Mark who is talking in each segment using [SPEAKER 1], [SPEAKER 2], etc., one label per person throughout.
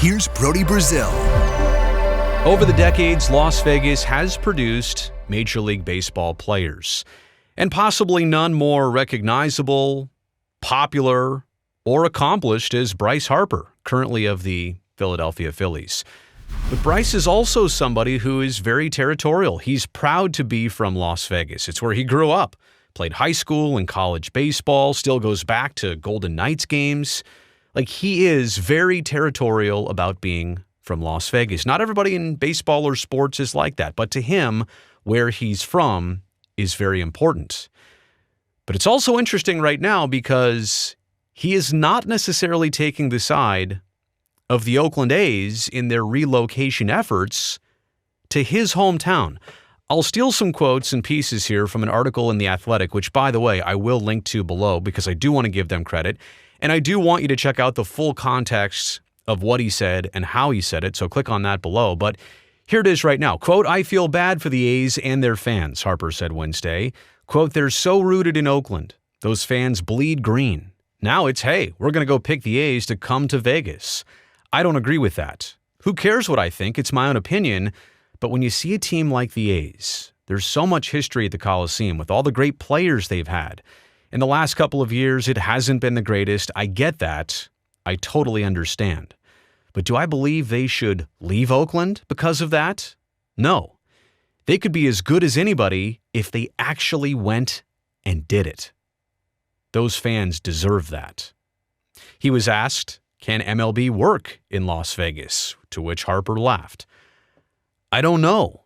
[SPEAKER 1] Here's Brody Brazil.
[SPEAKER 2] Over the decades, Las Vegas has produced Major League Baseball players, and possibly none more recognizable, popular, or accomplished as Bryce Harper, currently of the Philadelphia Phillies. But Bryce is also somebody who is very territorial. He's proud to be from Las Vegas. It's where he grew up, played high school and college baseball, still goes back to Golden Knights games. Like, he is very territorial about being from Las Vegas. Not everybody in baseball or sports is like that, but to him, where he's from is very important. But it's also interesting right now because he is not necessarily taking the side of the Oakland A's in their relocation efforts to his hometown. I'll steal some quotes and pieces here from an article in The Athletic, which, by the way, I will link to below because I do want to give them credit. And I do want you to check out the full context of what he said and how he said it, so click on that below. But here it is right now. Quote, "I feel bad for the A's and their fans," Harper said Wednesday. Quote, "They're so rooted in Oakland. Those fans bleed green. Now it's, hey, we're going to go pick the A's to come to Vegas. I don't agree with that. Who cares what I think? It's my own opinion. But when you see a team like the A's, there's so much history at the Coliseum with all the great players they've had. In the last couple of years, it hasn't been the greatest. I get that. I totally understand. But do I believe they should leave Oakland because of that? No. They could be as good as anybody if they actually went and did it. Those fans deserve that." He was asked, can MLB work in Las Vegas? To which Harper laughed. "I don't know,"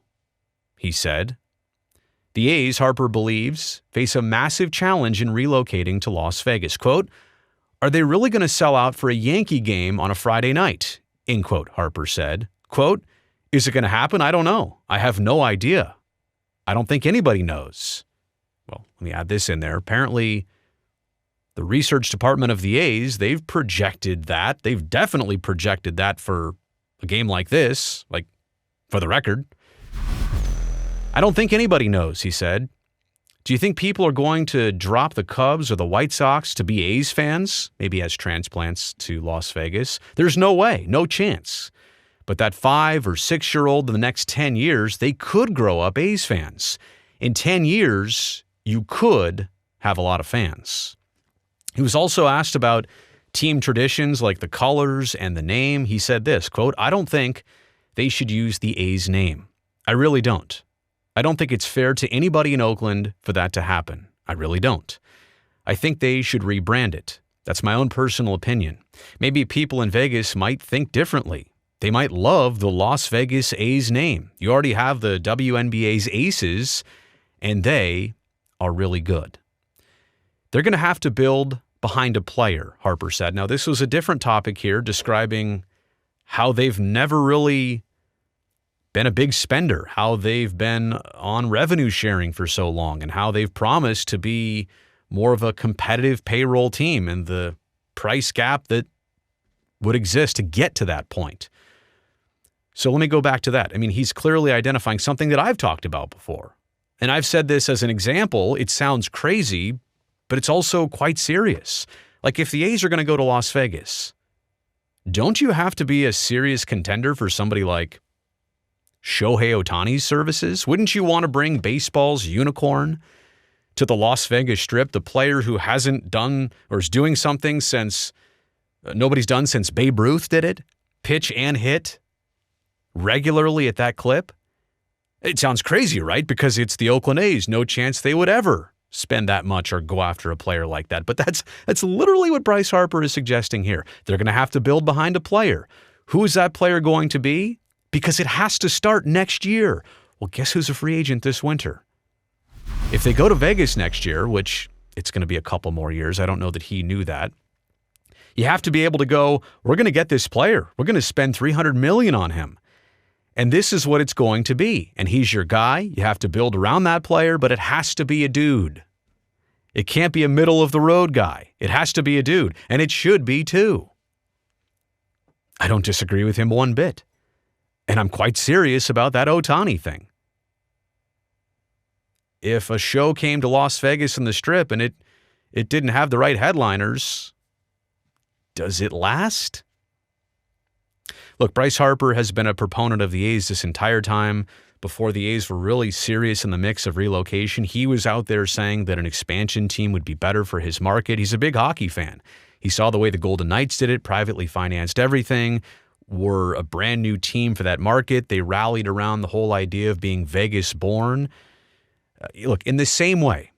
[SPEAKER 2] he said. The A's, Harper believes, face a massive challenge in relocating to Las Vegas. Quote, "Are they really going to sell out for a Yankee game on a Friday night?" End quote, Harper said. Quote, "Is it going to happen? I don't know. I have no idea. I don't think anybody knows." Well, let me add this in there. Apparently, the research department of the A's, they've projected that. They've definitely projected that for a game like this, like for the record. "I don't think anybody knows," he said. "Do you think people are going to drop the Cubs or the White Sox to be A's fans, maybe as transplants to Las Vegas? There's no way, no chance. But that 5 or 6-year-old in the next 10 years, they could grow up A's fans. In 10 years, you could have a lot of fans." He was also asked about team traditions like the colors and the name. He said this, quote, "I don't think they should use the A's name. I really don't. I don't think it's fair to anybody in Oakland for that to happen. I really don't. I think they should rebrand it. That's my own personal opinion. Maybe people in Vegas might think differently. They might love the Las Vegas A's name. You already have the WNBA's Aces, and they are really good. They're going to have to build behind a player," Harper said. Now, this was a different topic here, describing how they've never really been a big spender, how they've been on revenue sharing for so long, and how they've promised to be more of a competitive payroll team and the price gap that would exist to get to that point. So let me go back to that. I mean, he's clearly identifying something that I've talked about before. And I've said this as an example. It sounds crazy, but it's also quite serious. Like, if the A's are going to go to Las Vegas, don't you have to be a serious contender for somebody like Shohei Ohtani's services? Wouldn't you want to bring baseball's unicorn to the Las Vegas Strip, the player who hasn't done or is doing something since nobody's done since Babe Ruth did it, pitch and hit regularly at that clip? It sounds crazy, right? Because it's the Oakland A's. No chance they would ever spend that much or go after a player like that. But that's literally what Bryce Harper is suggesting here. They're going to have to build behind a player. Who is that player going to be? Because it has to start next year. Well, guess who's a free agent this winter? If they go to Vegas next year, which it's going to be a couple more years, I don't know that he knew that, you have to be able to go, we're going to get this player. We're going to spend $300 million on him. And this is what it's going to be. And he's your guy. You have to build around that player, but it has to be a dude. It can't be a middle-of-the-road guy. It has to be a dude. And it should be, too. I don't disagree with him one bit. And I'm quite serious about that Ohtani thing. If a show came to Las Vegas in the Strip and it didn't have the right headliners, does it last? Look, Bryce Harper has been a proponent of the A's this entire time. Before the A's were really serious in the mix of relocation, he was out there saying that an expansion team would be better for his market. He's a big hockey fan. He saw the way the Golden Knights did it, privately financed everything, were a brand new team for that market. They rallied around the whole idea of being Vegas-born. Look, in the same way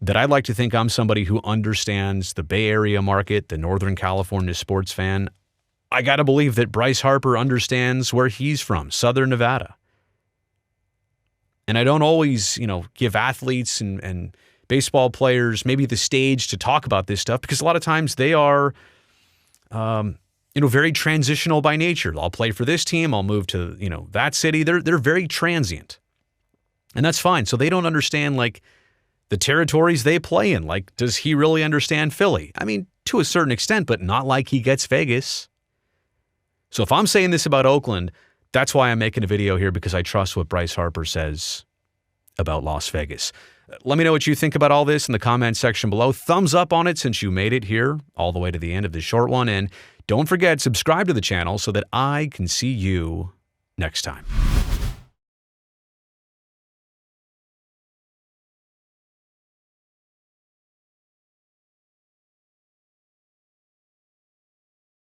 [SPEAKER 2] that I'd like to think I'm somebody who understands the Bay Area market, the Northern California sports fan, I got to believe that Bryce Harper understands where he's from, Southern Nevada. And I don't always, give athletes and baseball players maybe the stage to talk about this stuff because a lot of times they are, very transitional by nature. I'll play for this team. I'll move to, that city. They're very transient. And that's fine. So they don't understand, the territories they play in. Does he really understand Philly? I mean, to a certain extent, but not like he gets Vegas. So if I'm saying this about Oakland, that's why I'm making a video here, because I trust what Bryce Harper says about Las Vegas. Let me know what you think about all this in the comment section below. Thumbs up on it since you made it here all the way to the end of this short one. And don't forget, subscribe to the channel so that I can see you next time.